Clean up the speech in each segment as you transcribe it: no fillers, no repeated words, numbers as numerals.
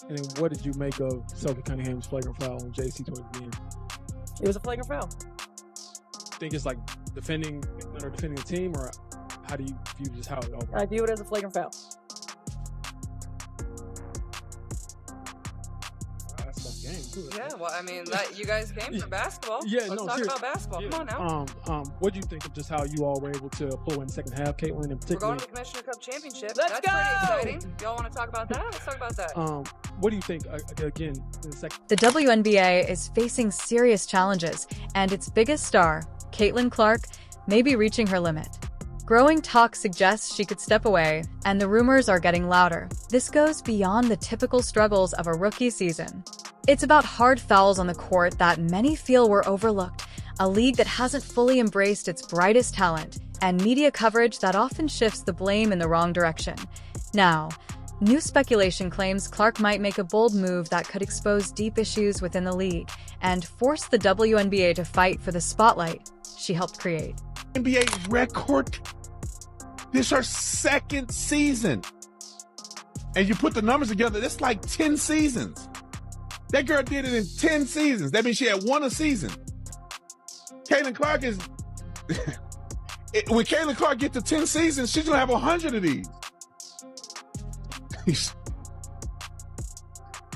And then what did you make of Sophie Cunningham's flagrant foul on JC towards the end? It was a flagrant foul. Think it's like defending the team, or how do you view just how it all I view it as a flagrant foul. That's a game too. Yeah, well, I mean, you guys came for basketball. Yeah, Let's talk about basketball. Yeah. Come on now. What do you think of just how you all were able to pull in the second half, Caitlin, in We're particular? going to the Commissioner Cup Championship. Let's That's go! pretty exciting. Y'all want to talk about that? Let's talk about that. What do you think, again, in the second? The WNBA is facing serious challenges, and its biggest star, Caitlin Clark, may be reaching her limit. Growing talk suggests she could step away, and the rumors are getting louder. This goes beyond the typical struggles of a rookie season. It's about hard fouls on the court that many feel were overlooked, a league that hasn't fully embraced its brightest talent, and media coverage that often shifts the blame in the wrong direction. Now, new speculation claims Clark might make a bold move that could expose deep issues within the league and force the WNBA to fight for the spotlight she helped create. NBA record. This is her second season. And you put the numbers together, that's like 10 seasons. That girl did it in 10 seasons. That means she had won a season. Caitlin Clark is... when Caitlin Clark gets to 10 seasons, she's going to have 100 of these.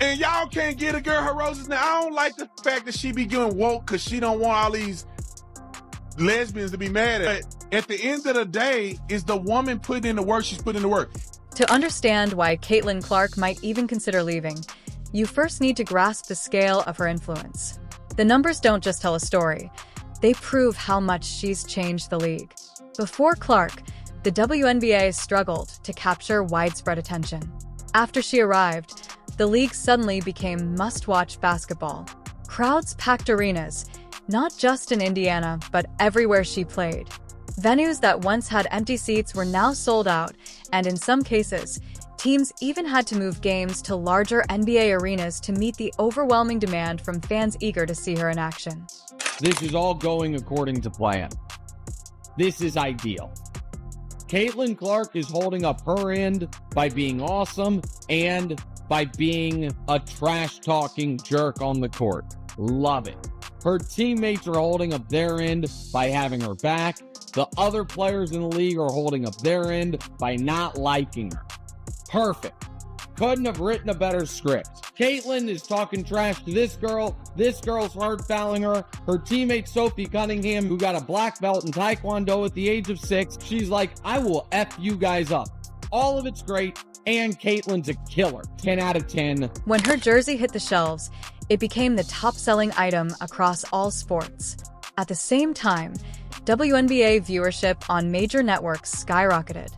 And y'all can't get a girl her roses. Now, I don't like the fact that she be getting woke because she don't want all these lesbians to be mad at. At the end of the day, is the woman putting in the work, she's putting in the work. To understand why Caitlin Clark might even consider leaving, you first need to grasp the scale of her influence. The numbers don't just tell a story. They prove how much she's changed the league. Before Clark, the WNBA struggled to capture widespread attention. After she arrived, the league suddenly became must-watch basketball. Crowds packed arenas, not just in Indiana, but everywhere she played. Venues that once had empty seats were now sold out, and in some cases, teams even had to move games to larger NBA arenas to meet the overwhelming demand from fans eager to see her in action. This is all going according to plan. This is ideal. Caitlin Clark is holding up her end by being awesome and by being a trash-talking jerk on the court. Love it. Her teammates are holding up their end by having her back. The other players in the league are holding up their end by not liking her. Perfect. Couldn't have written a better script. Caitlin is talking trash to this girl's hard fouling her. Her teammate Sophie Cunningham, who got a black belt in Taekwondo at the age of 6, she's like, I will F you guys up. All of it's great, and Caitlin's a killer. 10 out of 10. When her jersey hit the shelves, it became the top-selling item across all sports. At the same time, WNBA viewership on major networks skyrocketed.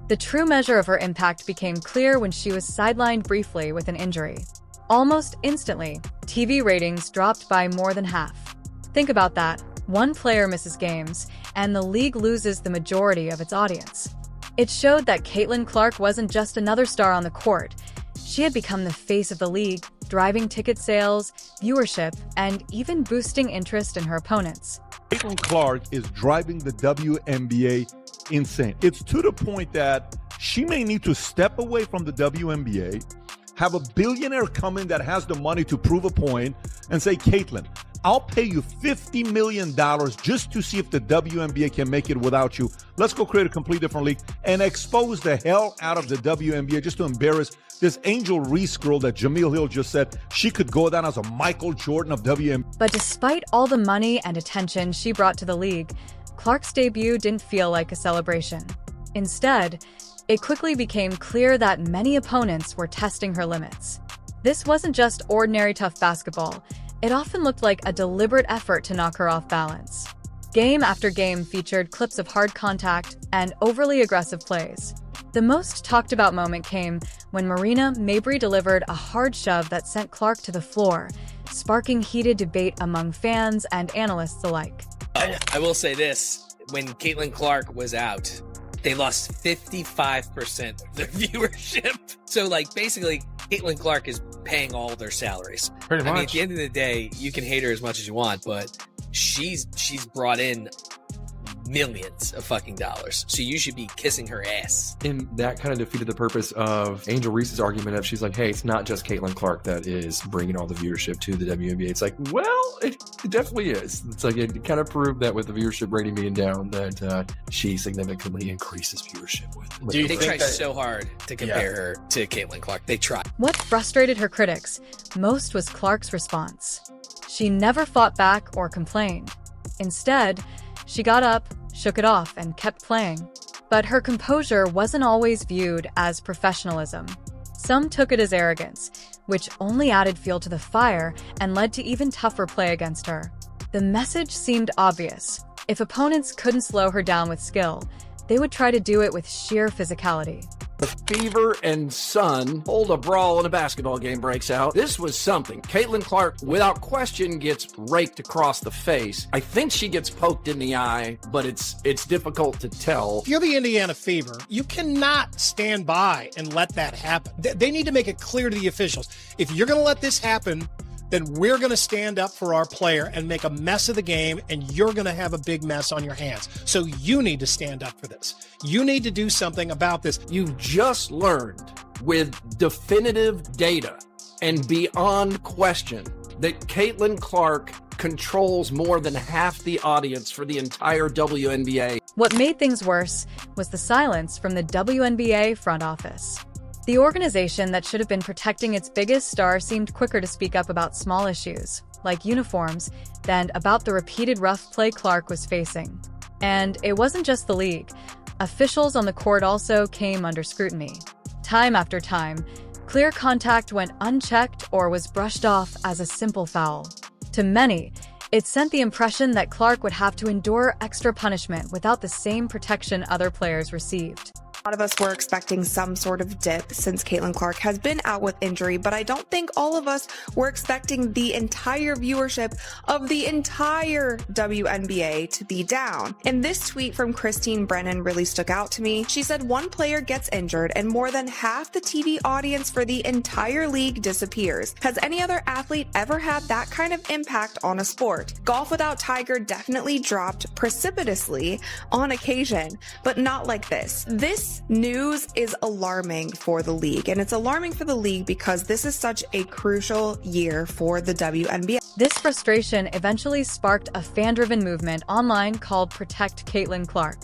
The true measure of her impact became clear when she was sidelined briefly with an injury. Almost instantly, TV ratings dropped by more than half. Think about that. One player misses games, and the league loses the majority of its audience. It showed that Caitlin Clark wasn't just another star on the court. She had become the face of the league, driving ticket sales, viewership, and even boosting interest in her opponents. Caitlin Clark is driving the WNBA insane. It's to the point that she may need to step away from the WNBA, have a billionaire come in that has the money to prove a point, and say, Caitlin, I'll pay you $50 million just to see if the WNBA can make it without you. Let's go create a complete different league and expose the hell out of the WNBA just to embarrass this Angel Reese girl that Jameel Hill just said she could go down as a Michael Jordan of WNBA. But despite all the money and attention she brought to the league, Clark's debut didn't feel like a celebration. Instead, it quickly became clear that many opponents were testing her limits. This wasn't just ordinary tough basketball. It often looked like a deliberate effort to knock her off balance. Game after game featured clips of hard contact and overly aggressive plays. The most talked about moment came when Marina Mabrey delivered a hard shove that sent Clark to the floor, sparking heated debate among fans and analysts alike. I will say this, when Caitlin Clark was out, they lost 55% of their viewership. So, basically, Caitlin Clark is paying all their salaries. Pretty much. I mean, at the end of the day, you can hate her as much as you want, but she's brought in millions of fucking dollars. So you should be kissing her ass. And that kind of defeated the purpose of Angel Reese's argument of she's like, hey, it's not just Caitlin Clark that is bringing all the viewership to the WNBA. It's like, well, it definitely is. It's like it kind of proved that with the viewership rating being down that she significantly increases viewership with it. They tried so hard to compare her to Caitlin Clark. They tried. What frustrated her critics most was Clark's response. She never fought back or complained. Instead, she got up, shook it off, and kept playing. But her composure wasn't always viewed as professionalism. Some took it as arrogance, which only added fuel to the fire and led to even tougher play against her. The message seemed obvious. If opponents couldn't slow her down with skill, they would try to do it with sheer physicality. The Fever and Sun hold a brawl and a basketball game breaks out. This was something. Caitlin Clark, without question, gets raked across the face. I think she gets poked in the eye, but it's difficult to tell. If you're the Indiana Fever, you cannot stand by and let that happen. They need to make it clear to the officials. If you're going to let this happen, then we're going to stand up for our player and make a mess of the game, and you're going to have a big mess on your hands. So you need to stand up for this. You need to do something about this. You've just learned with definitive data and beyond question that Caitlin Clark controls more than half the audience for the entire WNBA. What made things worse was the silence from the WNBA front office. The organization that should have been protecting its biggest star seemed quicker to speak up about small issues, like uniforms, than about the repeated rough play Clark was facing. And it wasn't just the league. Officials on the court also came under scrutiny. Time after time, clear contact went unchecked or was brushed off as a simple foul. To many, it sent the impression that Clark would have to endure extra punishment without the same protection other players received. A lot of us were expecting some sort of dip since Caitlin Clark has been out with injury, but I don't think all of us were expecting the entire viewership of the entire WNBA to be down. And this tweet from Christine Brennan really stuck out to me. She said one player gets injured and more than half the TV audience for the entire league disappears. Has any other athlete ever had that kind of impact on a sport? Golf without Tiger definitely dropped precipitously on occasion, but not like this. This news is alarming for the league, and it's alarming for the league because this is such a crucial year for the WNBA. This frustration eventually sparked a fan-driven movement online called Protect Caitlin Clark.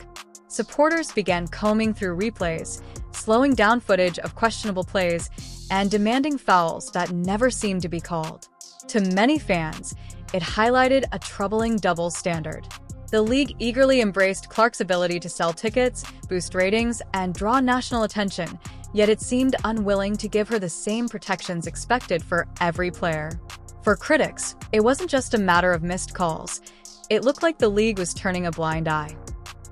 Supporters began combing through replays, slowing down footage of questionable plays, and demanding fouls that never seemed to be called. To many fans, it highlighted a troubling double standard. The league eagerly embraced Clark's ability to sell tickets, boost ratings, and draw national attention, yet it seemed unwilling to give her the same protections expected for every player. For critics, it wasn't just a matter of missed calls. It looked like the league was turning a blind eye.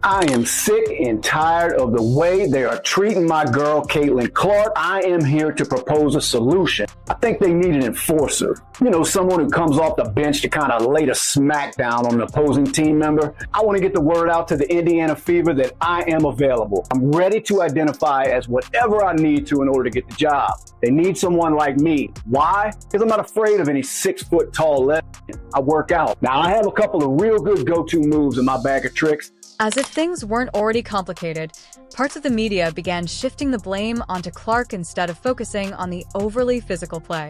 I am sick and tired of the way they are treating my girl, Caitlin Clark. I am here to propose a solution. I think they need an enforcer. You know, someone who comes off the bench to kind of lay the smack down on an opposing team member. I want to get the word out to the Indiana Fever that I am available. I'm ready to identify as whatever I need to in order to get the job. They need someone like me. Why? Because I'm not afraid of any 6-foot tall lesbian. I work out. Now, I have a couple of real good go-to moves in my bag of tricks. As if things weren't already complicated, parts of the media began shifting the blame onto Clark instead of focusing on the overly physical play.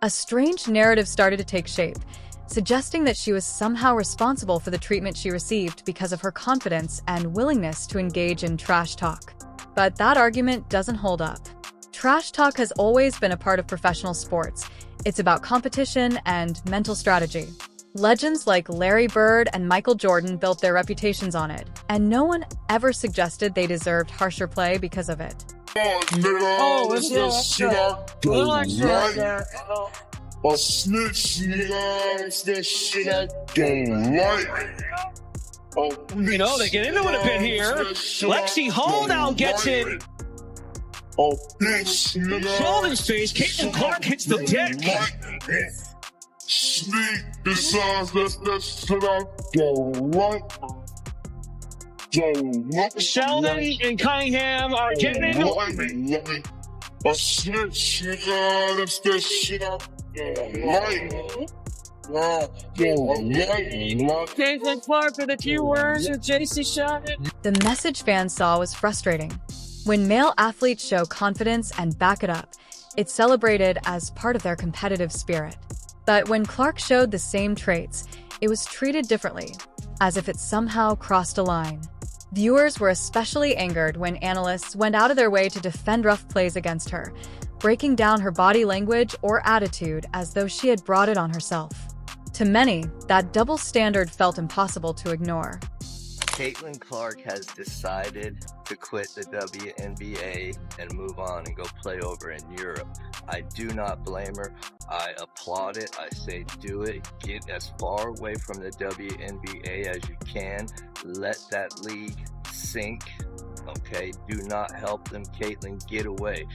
A strange narrative started to take shape, suggesting that she was somehow responsible for the treatment she received because of her confidence and willingness to engage in trash talk. But that argument doesn't hold up. Trash talk has always been a part of professional sports. It's about competition and mental strategy. Legends like Larry Bird and Michael Jordan built their reputations on it, and no one ever suggested they deserved harsher play because of it. Oh, let's shit out. A snitch, nigga, that shit I don't like. You know, they get into it a bit here. Lexi Holdown gets it. Oh, bitch, nigga. Sheldon's face. Caitlin Clark hits the deck. Sneak decides that shit I don't like. Sheldon and Cunningham are getting into it. A snitch, nigga, that's that shit I don't like. Caitlin Clark with a few words with JC shot it. The message fans saw was frustrating. When male athletes show confidence and back it up, it's celebrated as part of their competitive spirit. But when Clark showed the same traits, it was treated differently, as if it somehow crossed a line. Viewers were especially angered when analysts went out of their way to defend rough plays against her, breaking down her body language or attitude as though she had brought it on herself. To many, that double standard felt impossible to ignore. Caitlin Clark has decided to quit the WNBA and move on and go play over in Europe. I do not blame her. I applaud it. I say do it. Get as far away from the WNBA as you can. Let that league sink. Okay? Do not help them, Caitlin. Get away.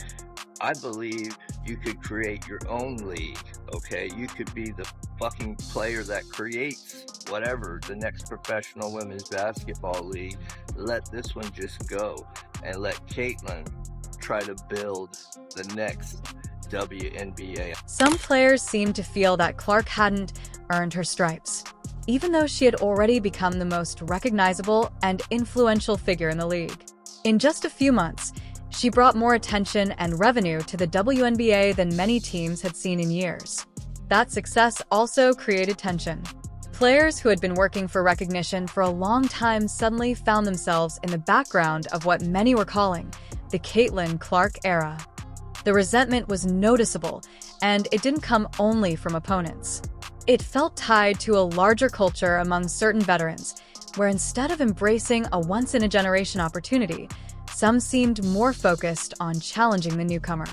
I believe you could create your own league, okay? You could be the fucking player that creates whatever, the next professional women's basketball league. Let this one just go and let Caitlin try to build the next WNBA. Some players seemed to feel that Clark hadn't earned her stripes, even though she had already become the most recognizable and influential figure in the league. In just a few months, she brought more attention and revenue to the WNBA than many teams had seen in years. That success also created tension. Players who had been working for recognition for a long time suddenly found themselves in the background of what many were calling the Caitlin Clark era. The resentment was noticeable, and it didn't come only from opponents. It felt tied to a larger culture among certain veterans, where instead of embracing a once-in-a-generation opportunity, some seemed more focused on challenging the newcomer.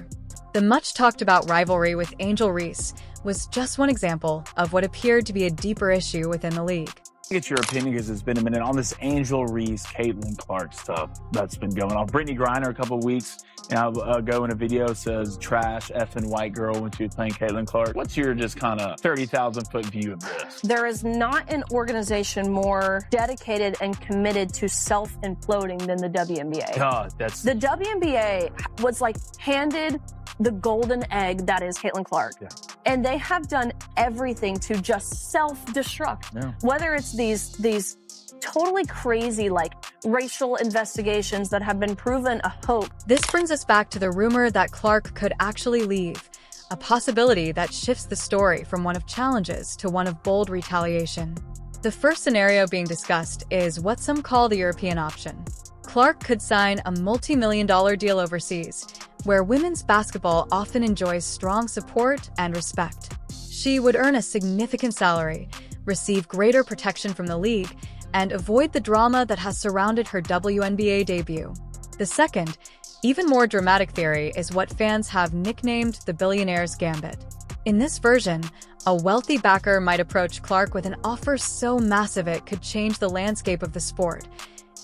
The much-talked-about rivalry with Angel Reese was just one example of what appeared to be a deeper issue within the league. Get your opinion, because it's been a minute on this Angel Reese, Caitlin Clark stuff that's been going on. Brittany Griner a couple of weeks ago in a video says trash effing white girl when she was playing Caitlin Clark. What's your just kind of 30,000 foot view of this? There is not an organization more dedicated and committed to self-imploding than the WNBA. The WNBA was like handed the golden egg that is Caitlin Clark. Yeah. And they have done everything to just self-destruct. Yeah. Whether it's these totally crazy, like, racial investigations that have been proven a hoax. This brings us back to the rumor that Clark could actually leave, a possibility that shifts the story from one of challenges to one of bold retaliation. The first scenario being discussed is what some call the European option. Clark could sign a multi-million-dollar deal overseas, where women's basketball often enjoys strong support and respect. She would earn a significant salary, receive greater protection from the league, and avoid the drama that has surrounded her WNBA debut. The second, even more dramatic theory is what fans have nicknamed the Billionaire's Gambit. In this version, a wealthy backer might approach Clark with an offer so massive it could change the landscape of the sport.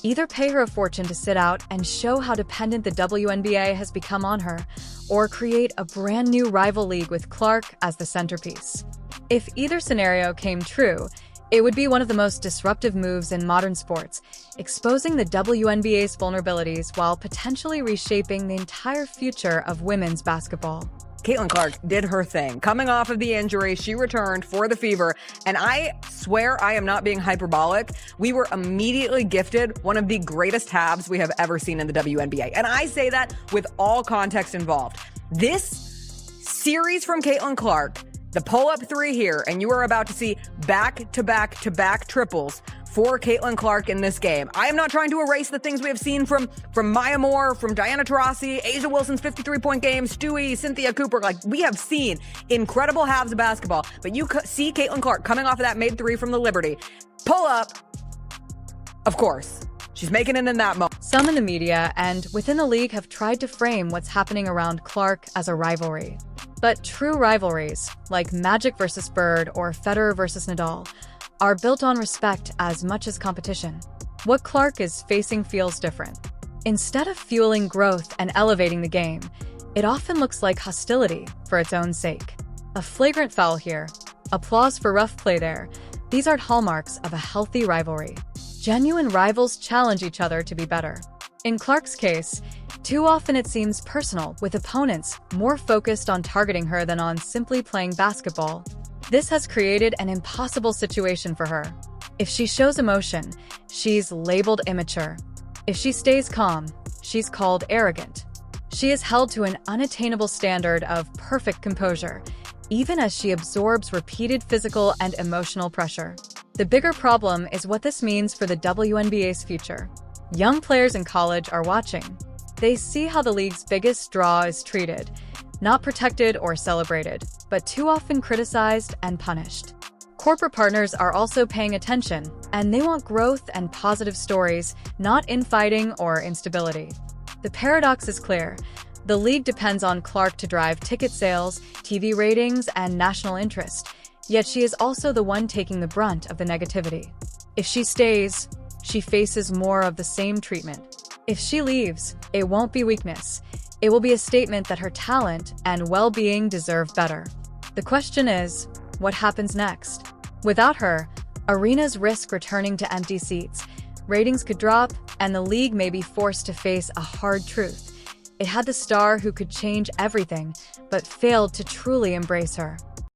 Either pay her a fortune to sit out and show how dependent the WNBA has become on her, or create a brand new rival league with Clark as the centerpiece. If either scenario came true, it would be one of the most disruptive moves in modern sports, exposing the WNBA's vulnerabilities while potentially reshaping the entire future of women's basketball. Caitlin Clark did her thing. Coming off of the injury, she returned for the Fever, and I swear I am not being hyperbolic. We were immediately gifted one of the greatest halves we have ever seen in the WNBA, and I say that with all context involved. This series from Caitlin Clark, the pull-up three here, and you are about to see back-to-back-to-back triples for Caitlin Clark in this game. I am not trying to erase the things we have seen from Maya Moore, from Diana Taurasi, A'ja Wilson's 53-point game, Stewie, Cynthia Cooper. Like, we have seen incredible halves of basketball, but you see Caitlin Clark coming off of that made three from the Liberty. Pull up, of course. She's making it in that moment. Some in the media and within the league have tried to frame what's happening around Clark as a rivalry. But true rivalries, like Magic versus Bird or Federer versus Nadal, are built on respect as much as competition. What Clark is facing feels different. Instead of fueling growth and elevating the game, it often looks like hostility for its own sake. A flagrant foul here, applause for rough play there. These aren't hallmarks of a healthy rivalry. Genuine rivals challenge each other to be better. In Clark's case, too often it seems personal, with opponents more focused on targeting her than on simply playing basketball. This has created an impossible situation for her. If she shows emotion, she's labeled immature. If she stays calm, she's called arrogant. She is held to an unattainable standard of perfect composure, even as she absorbs repeated physical and emotional pressure. The bigger problem is what this means for the WNBA's future. Young players in college are watching. They see how the league's biggest draw is treated, not protected or celebrated, but too often criticized and punished. Corporate partners are also paying attention, and they want growth and positive stories, not infighting or instability. The paradox is clear. The league depends on Clark to drive ticket sales, TV ratings, and national interest, yet she is also the one taking the brunt of the negativity. If she stays, she faces more of the same treatment. If she leaves, it won't be weakness. It will be a statement that her talent and well-being deserve better. The question is, what happens next? Without her, arenas risk returning to empty seats. Ratings could drop, and the league may be forced to face a hard truth. It had the star who could change everything, but failed to truly embrace her.